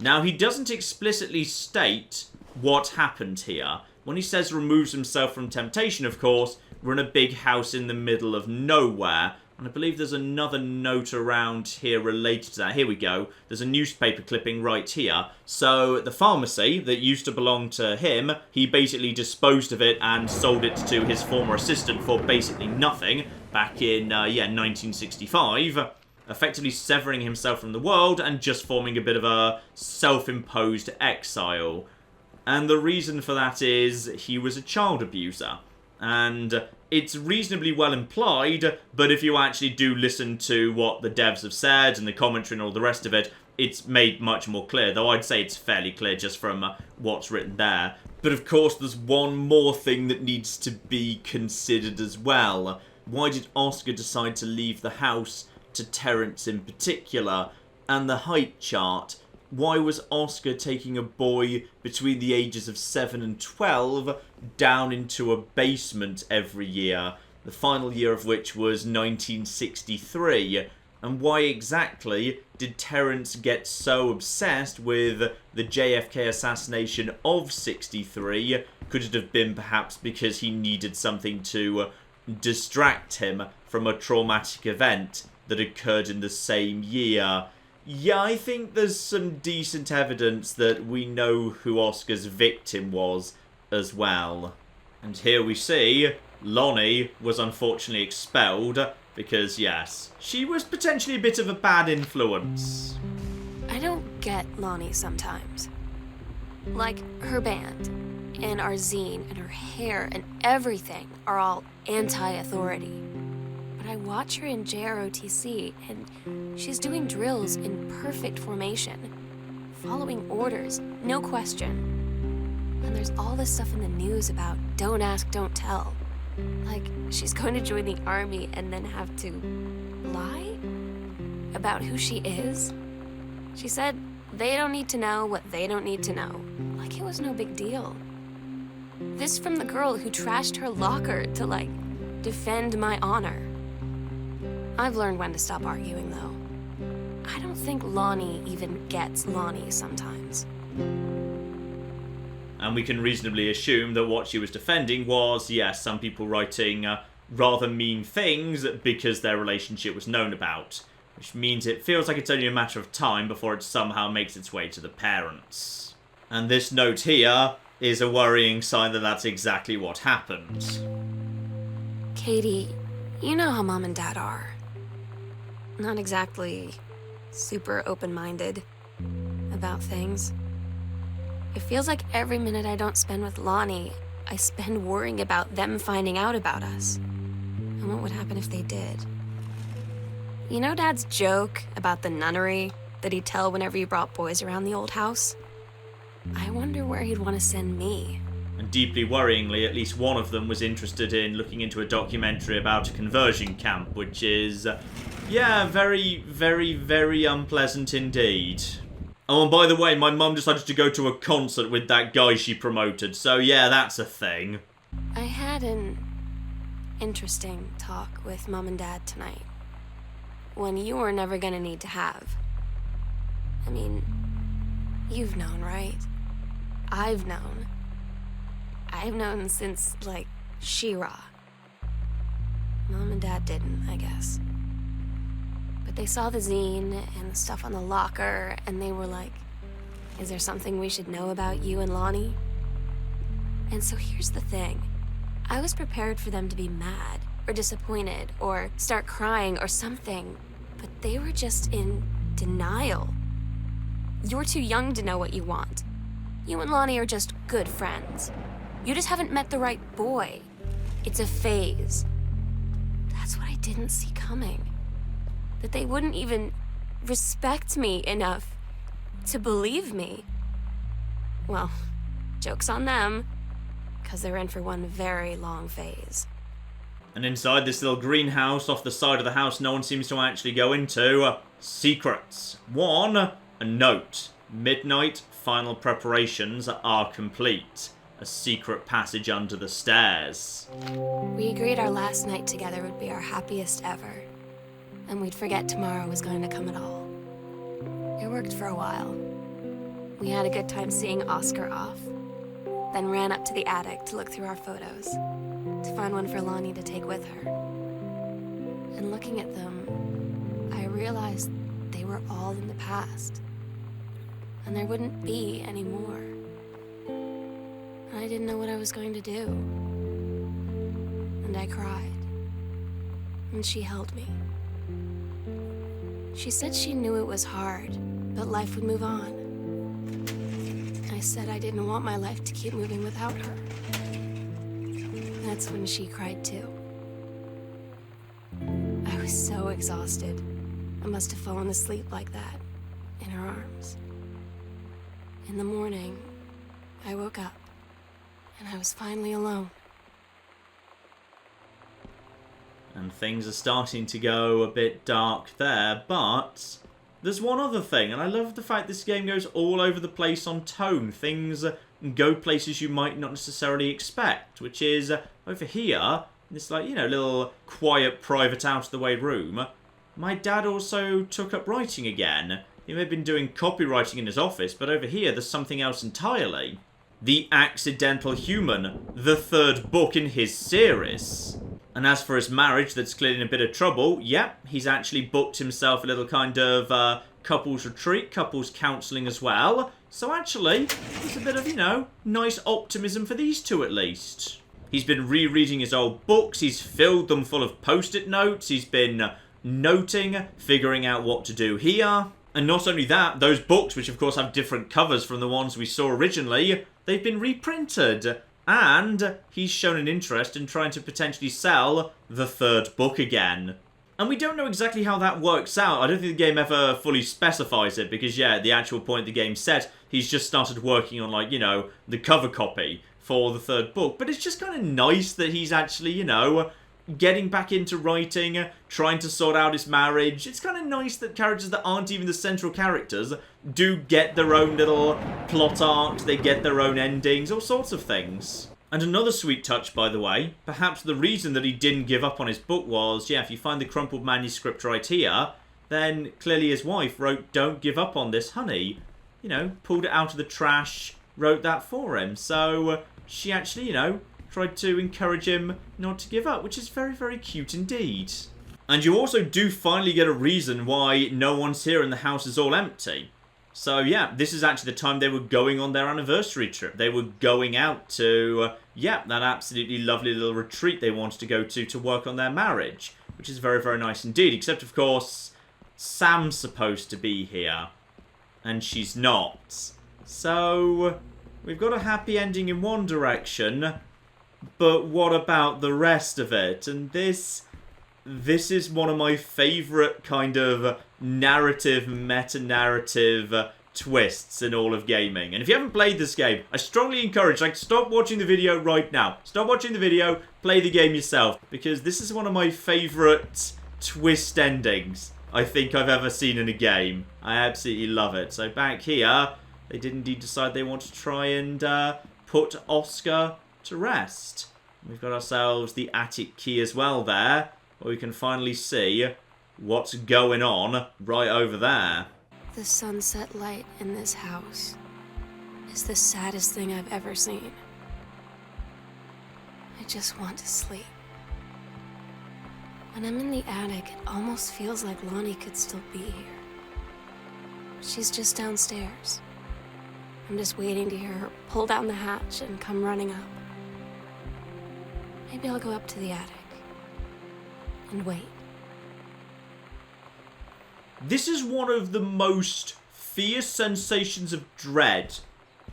Now, he doesn't explicitly state what happened here. When he says removes himself from temptation, of course, we're in a big house in the middle of nowhere. And I believe there's another note around here related to that. Here we go. There's a newspaper clipping right here. So the pharmacy that used to belong to him, he basically disposed of it and sold it to his former assistant for basically nothing back in, 1965. Effectively severing himself from the world and just forming a bit of a self-imposed exile. And the reason for that is he was a child abuser. And it's reasonably well implied, but if you actually do listen to what the devs have said and the commentary and all the rest of it, it's made much more clear. Though I'd say it's fairly clear just from what's written there. But of course, there's one more thing that needs to be considered as well. Why did Oscar decide to leave the house to Terence in particular? And the height chart. Why was Oscar taking a boy between the ages of 7 and 12 down into a basement every year, the final year of which was 1963? And why exactly did Terence get so obsessed with the JFK assassination of 63? Could it have been perhaps because he needed something to distract him from a traumatic event that occurred in the same year? Yeah, I think there's some decent evidence that we know who Oscar's victim was as well. And here we see Lonnie was unfortunately expelled because, yes, she was potentially a bit of a bad influence. I don't get Lonnie sometimes. Like, her band, and our zine, and her hair, and everything are all anti-authority. But I watch her in JROTC, and she's doing drills in perfect formation, following orders, no question. And there's all this stuff in the news about don't ask, don't tell. Like, she's going to join the army and then have to lie about who she is. She said they don't need to know what they don't need to know. Like it was no big deal. This from the girl who trashed her locker to, like, defend my honor. I've learned when to stop arguing, though. I don't think Lonnie even gets Lonnie sometimes. And we can reasonably assume that what she was defending was, yes, some people writing rather mean things because their relationship was known about. Which means it feels like it's only a matter of time before it somehow makes its way to the parents. And this note here is a worrying sign that that's exactly what happened. Katie, you know how Mom and Dad are. Not exactly super open-minded about things. It feels like every minute I don't spend with Lonnie, I spend worrying about them finding out about us. And what would happen if they did? You know Dad's joke about the nunnery that he'd tell whenever he brought boys around the old house? I wonder where he'd want to send me. And deeply worryingly, at least one of them was interested in looking into a documentary about a conversion camp, which is, yeah, very, very, very unpleasant indeed. Oh, and by the way, my mum decided to go to a concert with that guy she promoted, so yeah, that's a thing. I had an interesting talk with Mom and Dad tonight. One you were never gonna need to have. I mean, you've known, right? I've known. I've known since, like, She-Ra. Mom and Dad didn't, I guess. But they saw the zine and the stuff on the locker, and they were like, is there something we should know about you and Lonnie? And so here's the thing. I was prepared for them to be mad, or disappointed, or start crying, or something. But they were just in denial. You're too young to know what you want. You and Lonnie are just good friends. You just haven't met the right boy. It's a phase. That's what I didn't see coming. That they wouldn't even respect me enough to believe me. Well, joke's on them, because they're in for one very long phase. And inside this little greenhouse off the side of the house no one seems to actually go into, secrets. 1, a note. Midnight, final preparations are complete. A secret passage under the stairs. We agreed our last night together would be our happiest ever. And we'd forget tomorrow was going to come at all. It worked for a while. We had a good time seeing Oscar off. Then ran up to the attic to look through our photos. To find one for Lonnie to take with her. And looking at them, I realized they were all in the past. And there wouldn't be any more. And I didn't know what I was going to do. And I cried. And she held me. She said she knew it was hard, but life would move on. I said I didn't want my life to keep moving without her. That's when she cried too. I was so exhausted. I must have fallen asleep like that, in her arms. In the morning, I woke up, and I was finally alone. And things are starting to go a bit dark there, but there's one other thing, and I love the fact this game goes all over the place on tone. Things go places you might not necessarily expect, which is over here, this, like, you know, little quiet, private, out-of-the-way room. My dad also took up writing again. He may have been doing copywriting in his office, but over here there's something else entirely. The Accidental Human, the 3rd book in his series. And as for his marriage that's clearly in a bit of trouble, yep, he's actually booked himself a little kind of couples retreat, couples counselling as well. So actually, there's a bit of, you know, nice optimism for these two at least. He's been rereading his old books, he's filled them full of post-it notes, he's been noting, figuring out what to do here. And not only that, those books, which of course have different covers from the ones we saw originally, they've been reprinted. And he's shown an interest in trying to potentially sell the 3rd book again. And we don't know exactly how that works out. I don't think the game ever fully specifies it, because yeah, at the actual point the game's set, he's just started working on, like, you know, the cover copy for the 3rd book. But it's just kind of nice that he's actually, you know, getting back into writing, trying to sort out his marriage. It's kind of nice that characters that aren't even the central characters do get their own little plot arcs, they get their own endings, all sorts of things. And another sweet touch, by the way, perhaps the reason that he didn't give up on his book was, yeah, if you find the crumpled manuscript right here, then clearly his wife wrote, "Don't give up on this, honey." You know, pulled it out of the trash, wrote that for him. So she actually, you know, tried to encourage him not to give up, which is very, very cute indeed. And you also do finally get a reason why no one's here and the house is all empty. So yeah, this is actually the time they were going on their anniversary trip. They were going out to, that absolutely lovely little retreat they wanted to go to work on their marriage. Which is very, very nice indeed. Except, of course, Sam's supposed to be here. And she's not. So, we've got a happy ending in one direction. But what about the rest of it? And this is one of my favourite kind of narrative, meta-narrative twists in all of gaming. And if you haven't played this game, I strongly encourage, stop watching the video right now. Stop watching the video, play the game yourself. Because this is one of my favourite twist endings I think I've ever seen in a game. I absolutely love it. So back here, they did indeed decide they want to try and put Oscar to rest. We've got ourselves the attic key as well there, where we can finally see what's going on right over there. The sunset light in this house is the saddest thing I've ever seen. I just want to sleep. When I'm in the attic, it almost feels like Lonnie could still be here. She's just downstairs. I'm just waiting to hear her pull down the hatch and come running up. Maybe I'll go up to the attic and wait. This is one of the most fierce sensations of dread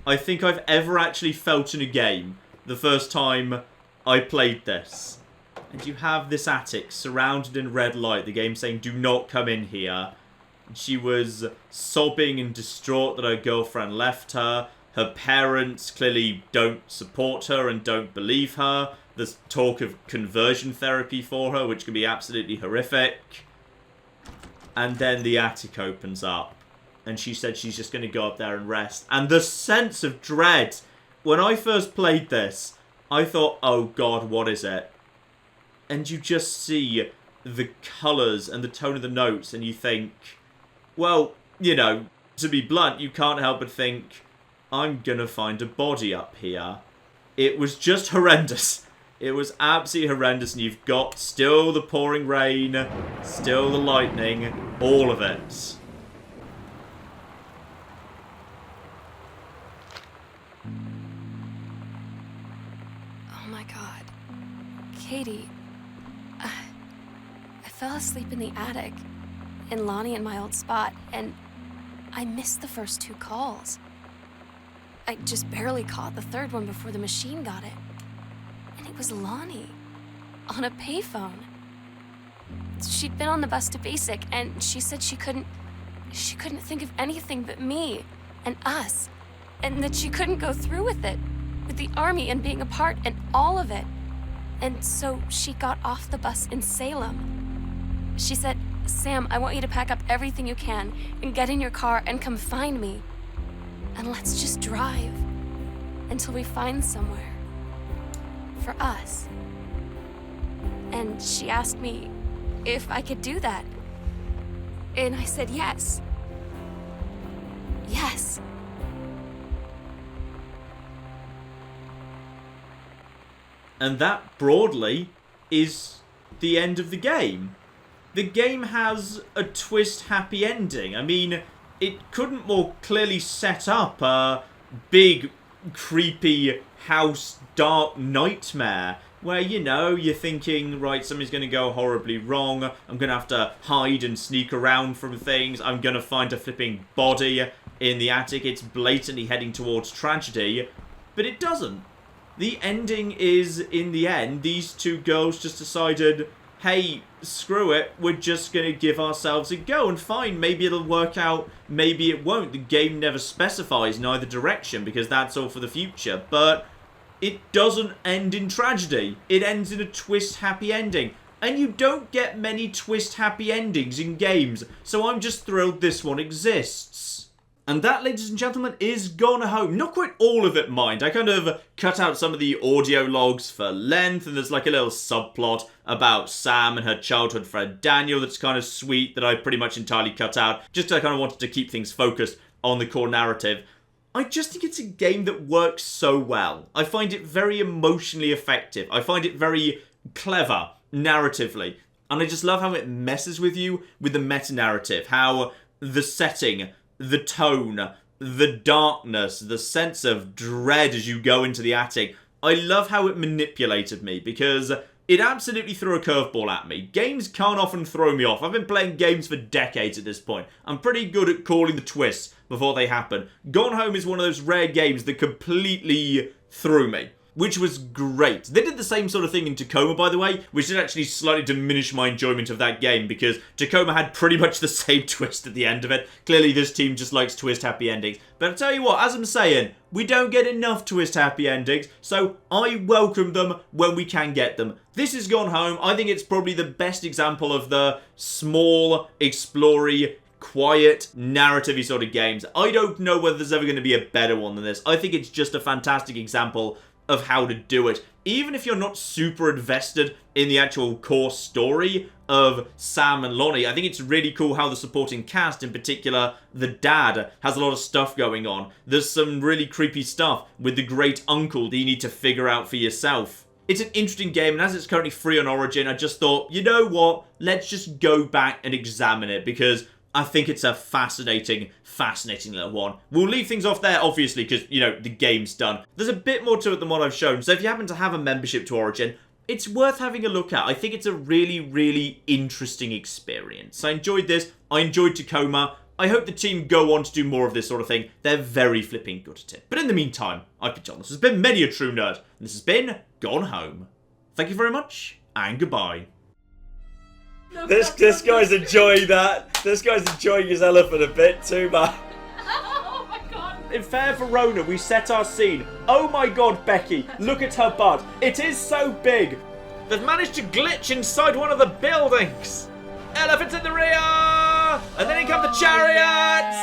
I think I've ever actually felt in a game the first time I played this. And you have this attic surrounded in red light, the game saying, do not come in here. And she was sobbing and distraught that her girlfriend left her. Her parents clearly don't support her and don't believe her. There's talk of conversion therapy for her, which can be absolutely horrific. And then the attic opens up. And she said she's just going to go up there and rest. And the sense of dread. When I first played this, I thought, oh God, what is it? And you just see the colours and the tone of the notes. And you think, well, you know, to be blunt, you can't help but think, I'm going to find a body up here. It was just horrendous. It was absolutely horrendous, and you've got still the pouring rain, still the lightning, all of it. Oh my God. Katie, I fell asleep in the attic, in Lonnie and my old spot, and I missed the first 2 calls. I just barely caught the 3rd one before the machine got it. And it was Lonnie, on a payphone. She'd been on the bus to Basic, and she said she couldn't think of anything but me and us, and that she couldn't go through with it, with the army and being apart and all of it. And so she got off the bus in Salem. She said, Sam, I want you to pack up everything you can and get in your car and come find me. And let's just drive until we find somewhere. For us. And she asked me if I could do that. And I said yes. Yes. And that, broadly, is the end of the game. The game has a twist happy ending. I mean, it couldn't more clearly set up a big, creepy house dark nightmare where, you know, you're thinking, right, something's going to go horribly wrong. I'm going to have to hide and sneak around from things. I'm going to find a flipping body in the attic. It's blatantly heading towards tragedy. But it doesn't. The ending is, in the end, these 2 girls just decided, hey, screw it, we're just going to give ourselves a go, and fine, maybe it'll work out, maybe it won't. The game never specifies in either direction, because that's all for the future, but it doesn't end in tragedy. It ends in a twist-happy ending. And you don't get many twist-happy endings in games, so I'm just thrilled this one exists. And that, ladies and gentlemen, is Gone Home. Not quite all of it, mind. I kind of cut out some of the audio logs for length, and there's like a little subplot about Sam and her childhood friend Daniel that's kind of sweet that I pretty much entirely cut out, just because I kind of wanted to keep things focused on the core narrative. I just think it's a game that works so well. I find it very emotionally effective. I find it very clever narratively. And I just love how it messes with you with the meta-narrative. How the setting, the tone, the darkness, the sense of dread as you go into the attic. I love how it manipulated me, because it absolutely threw a curveball at me. Games can't often throw me off. I've been playing games for decades at this point. I'm pretty good at calling the twists before they happen. Gone Home is one of those rare games that completely threw me, which was great. They did the same sort of thing in Tacoma, by the way, which did actually slightly diminish my enjoyment of that game, because Tacoma had pretty much the same twist at the end of it. Clearly, this team just likes twist happy endings. But I'll tell you what, as I'm saying, we don't get enough twist happy endings, so I welcome them when we can get them. This has Gone Home. I think it's probably the best example of the small, explory, quiet, narrative-y sort of games. I don't know whether there's ever going to be a better one than this. I think it's just a fantastic example of how to do it. Even if you're not super invested in the actual core story of Sam and Lonnie, I think it's really cool how the supporting cast, in particular the dad, has a lot of stuff going on. There's some really creepy stuff with the great uncle that you need to figure out for yourself. It's an interesting game, and as it's currently free on Origin, I just thought, you know what, let's just go back and examine it, because I think it's a fascinating little one. We'll leave things off there, obviously, because, you know, the game's done. There's a bit more to it than what I've shown, so if you happen to have a membership to Origin, it's worth having a look at. I think it's a really interesting experience. I enjoyed this. I enjoyed Tacoma. I hope the team go on to do more of this sort of thing. They're very flipping good at it. But in the meantime, I've been John. This has been Many a True Nerd, and this has been Gone Home. Thank you very much, and goodbye. This guy's enjoying that. This guy's enjoying his elephant a bit too much. Oh my god. In Fair Verona, we set our scene. Oh my god, Becky, look at her butt. It is so big. They've managed to glitch inside one of the buildings. Elephants in the rear! And then in come the chariots!